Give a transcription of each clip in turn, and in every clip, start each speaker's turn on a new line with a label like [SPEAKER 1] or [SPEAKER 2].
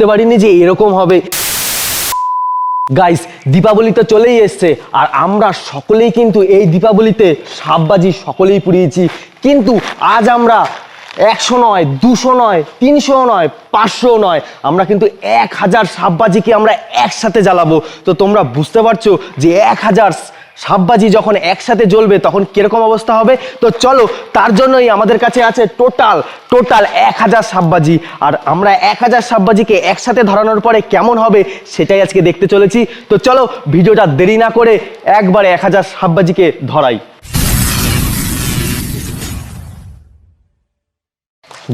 [SPEAKER 1] ভাবতে পারিনি যে এরকম হবে। গাইস, দীপাবলি তো চলেই এসছে, আর আমরা সকলেই কিন্তু এই দীপাবলিতে সাপবাজি সকলেই পুড়িয়েছি। কিন্তু আজ আমরা 100 নয়, 200 নয়, 300 নয়, 500 নয়, আমরা কিন্তু 1000 সাপবাজিকে আমরা একসাথে জ্বালাবো। তো তোমরা বুঝতে পারছো যে 1000 সাপবাজি যখন একসাথে জ্বলবে তখন কিরকম অবস্থা হবে। তো চলো, তার জন্যই আমাদের কাছে আছে টোটাল 1000 সাপবাজি, আর আমরা 1000 সাপবাজিকে একসাথে ধরানোর পরে কেমন হবে সেটাই আজকে দেখতে চলেছি। তো চলো, ভিডিওটা দেরি না করে একবারে 1000 সাপবাজিকে ধরাই।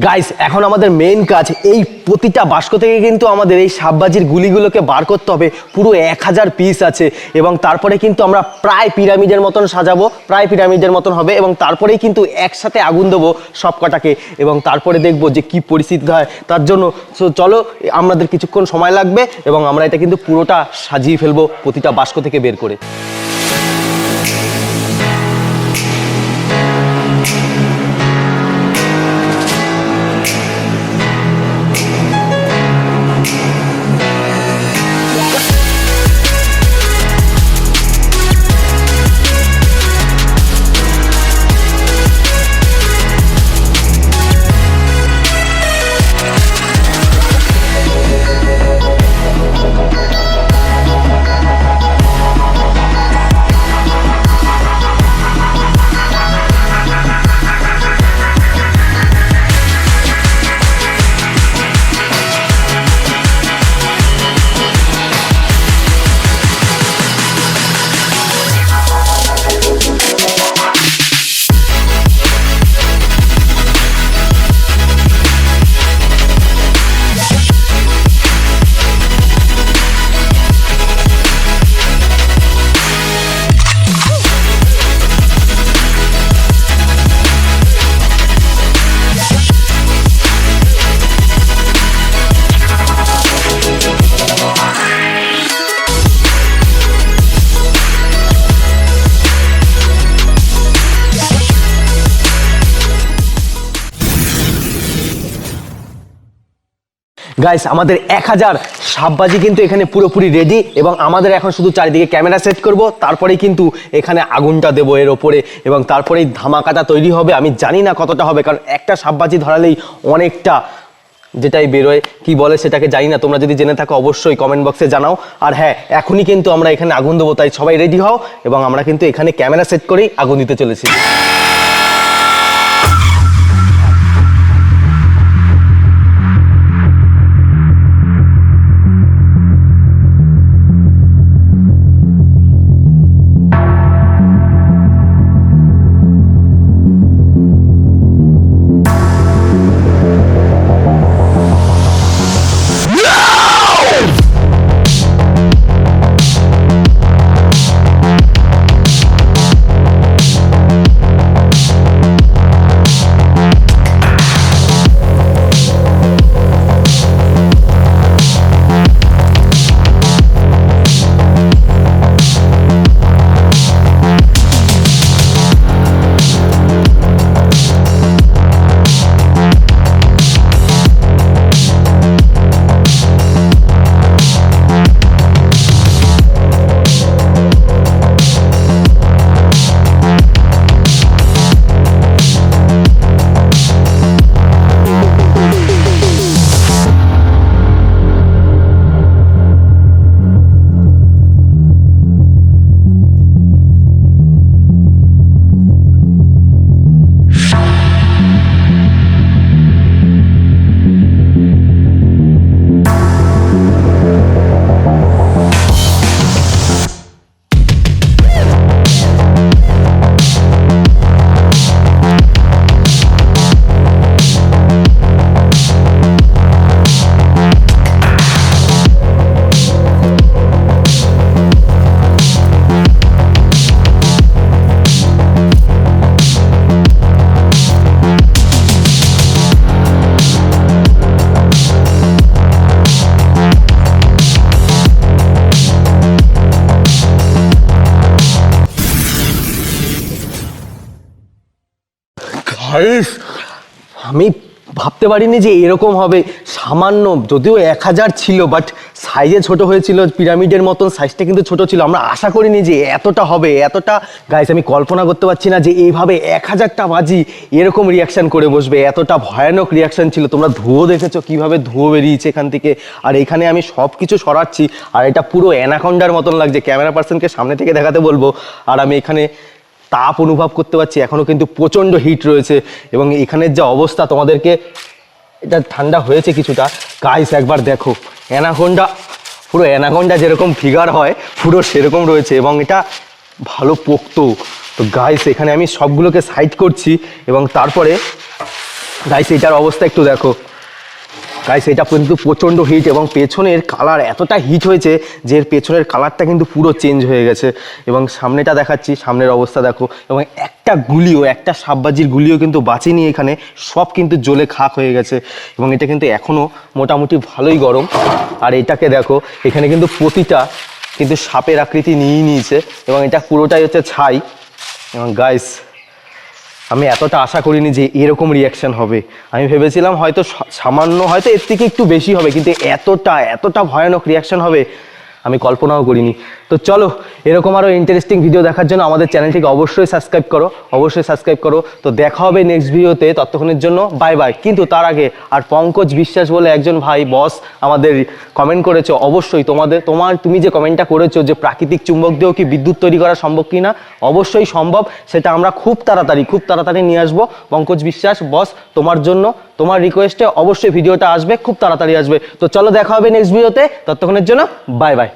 [SPEAKER 1] গাইস, এখন আমাদের মেইন কাজ এই প্রতিটা বাস্ক থেকে কিন্তু আমাদের এই সাপবাজির গুলিগুলোকে বার করতে হবে। পুরো 1000 পিস আছে, এবং তারপরে কিন্তু আমরা প্রায় পিরামিডের মতন সাজাবো, প্রায় পিরামিডের মতন হবে, এবং তারপরেই কিন্তু একসাথে আগুন দেবো সব কটাকে, এবং তারপরে দেখবো যে কি পরিস্থিতি হয়। তার জন্য চলো, আমাদের কিছুক্ষণ সময় লাগবে, এবং আমরা এটা কিন্তু পুরোটা সাজিয়ে ফেলবো প্রতিটা বাস্ক থেকে বের করে। গাইস, আমাদের 1000 সাপবাজি কিন্তু এখানে পুরোপুরি রেডি, এবং আমাদের এখন শুধু চারিদিকে ক্যামেরা সেট করব, তারপরেই কিন্তু এখানে আগুনটা দেবো এর ওপরে, এবং তারপরেই ধামাকাটা তৈরি হবে। আমি জানি না কতটা হবে, কারণ একটা সাপবাজি ধরালেই অনেকটা যেটাই বেরোয়, কি বলে সেটাকে জানি না। তোমরা যদি জেনে থাকো অবশ্যই কমেন্ট বক্সে জানাও। আর হ্যাঁ, এখনই কিন্তু আমরা এখানে আগুন দেবো, তাই সবাই রেডি হও, এবং আমরা কিন্তু এখানে ক্যামেরা সেট করেই আগুন দিতে চলেছি। গাইস, আমি ভাবতে পারিনি যে এরকম হবে। সামান্য যদিও 1000 ছিল, বাট সাইজে ছোট হয়েছিল, পিরামিডের মতন সাইজটা কিন্তু ছোট ছিল। আমরা আশা করিনি যে এতটা হবে, এতটা। গাইস আমি কল্পনা করতে পারছি না যে এইভাবে 1000টা বাজি এরকম রিয়াকশন করে বসবে, এতটা ভয়ানক রিয়াকশন ছিল। তোমরা ধুয়ো দেখেছো কিভাবে ধুয়ো বেরিয়েছে এখান থেকে, আর এখানে আমি সব কিছু সরাচ্ছি, আর এটা পুরো অ্যানাকন্ডার মতন লাগছে। ক্যামেরা পার্সনকে সামনে থেকে দেখাতে বলবো। আর আমি এখানে তাপ অনুভব করতে পারছি, এখনও কিন্তু প্রচণ্ড হিট রয়েছে, এবং এখানের যা অবস্থা তোমাদেরকে, এটা ঠান্ডা হয়েছে কিছুটা। গাইস একবার দেখো, অ্যানাকোন্ডা, পুরো অ্যানাকোন্ডা যেরকম ফিগার হয় পুরো সেরকম রয়েছে, এবং এটা ভালো পোক্ত। তো গাইস এখানে আমি সবগুলোকে সাইড করছি, এবং তারপরে গাইস এটার অবস্থা একটু দেখো। গাইস এটা কিন্তু প্রচণ্ড হিট, এবং পেছনের কালার এতটা হিট হয়েছে যে এর পেছনের কালারটা কিন্তু পুরো চেঞ্জ হয়ে গেছে। এবং সামনেটা দেখাচ্ছি, সামনের অবস্থা দেখো, এবং একটা সাববাজির গুলিও কিন্তু বাঁচেনি এখানে, সব কিন্তু জ্বলে খাক হয়ে গেছে, এবং এটা কিন্তু এখনও মোটামুটি ভালোই গরম। আর এটাকে দেখো, এখানে কিন্তু প্রতিটা কিন্তু সাপের আকৃতি নিয়েই নিয়েছে, এবং এটা পুরোটাই হচ্ছে ছাই। এবং গাইস আমি এতটা আশা করিনি যে এরকম রিয়াকশন হবে। আমি ভেবেছিলাম হয়তো সামান্য, হয়তো এর থেকে একটু বেশি হবে, কিন্তু এতটা ভয়ানক রিয়াকশন হবে আমি কল্পনাও করিনি। তো চলো, এরকম আরও ইন্টারেস্টিং ভিডিও দেখার জন্য আমাদের চ্যানেলটিকে অবশ্যই সাবস্ক্রাইব করো। তো দেখা হবে নেক্সট ভিডিওতে, ততক্ষণের জন্য বাই বাই। কিন্তু তার আগে, আর পঙ্কজ বিশ্বাস বলে একজন ভাই বস আমাদের কমেন্ট করেছো, অবশ্যই তুমি যে কমেন্টটা করেছো যে প্রাকৃতিক চুম্বক দিয়েও কি বিদ্যুৎ তৈরি করা সম্ভব কি না, অবশ্যই সম্ভব। সেটা আমরা খুব তাড়াতাড়ি নিয়ে আসবো। পঙ্কজ বিশ্বাস বস, তোমার জন্য, তোমার রিকোয়েস্টে অবশ্যই ভিডিওটা আসবে, খুব তাড়াতাড়ি আসবে। তো চলো দেখা হবে নেক্সট ভিডিওতে, ততক্ষণের জন্য বাই বাই।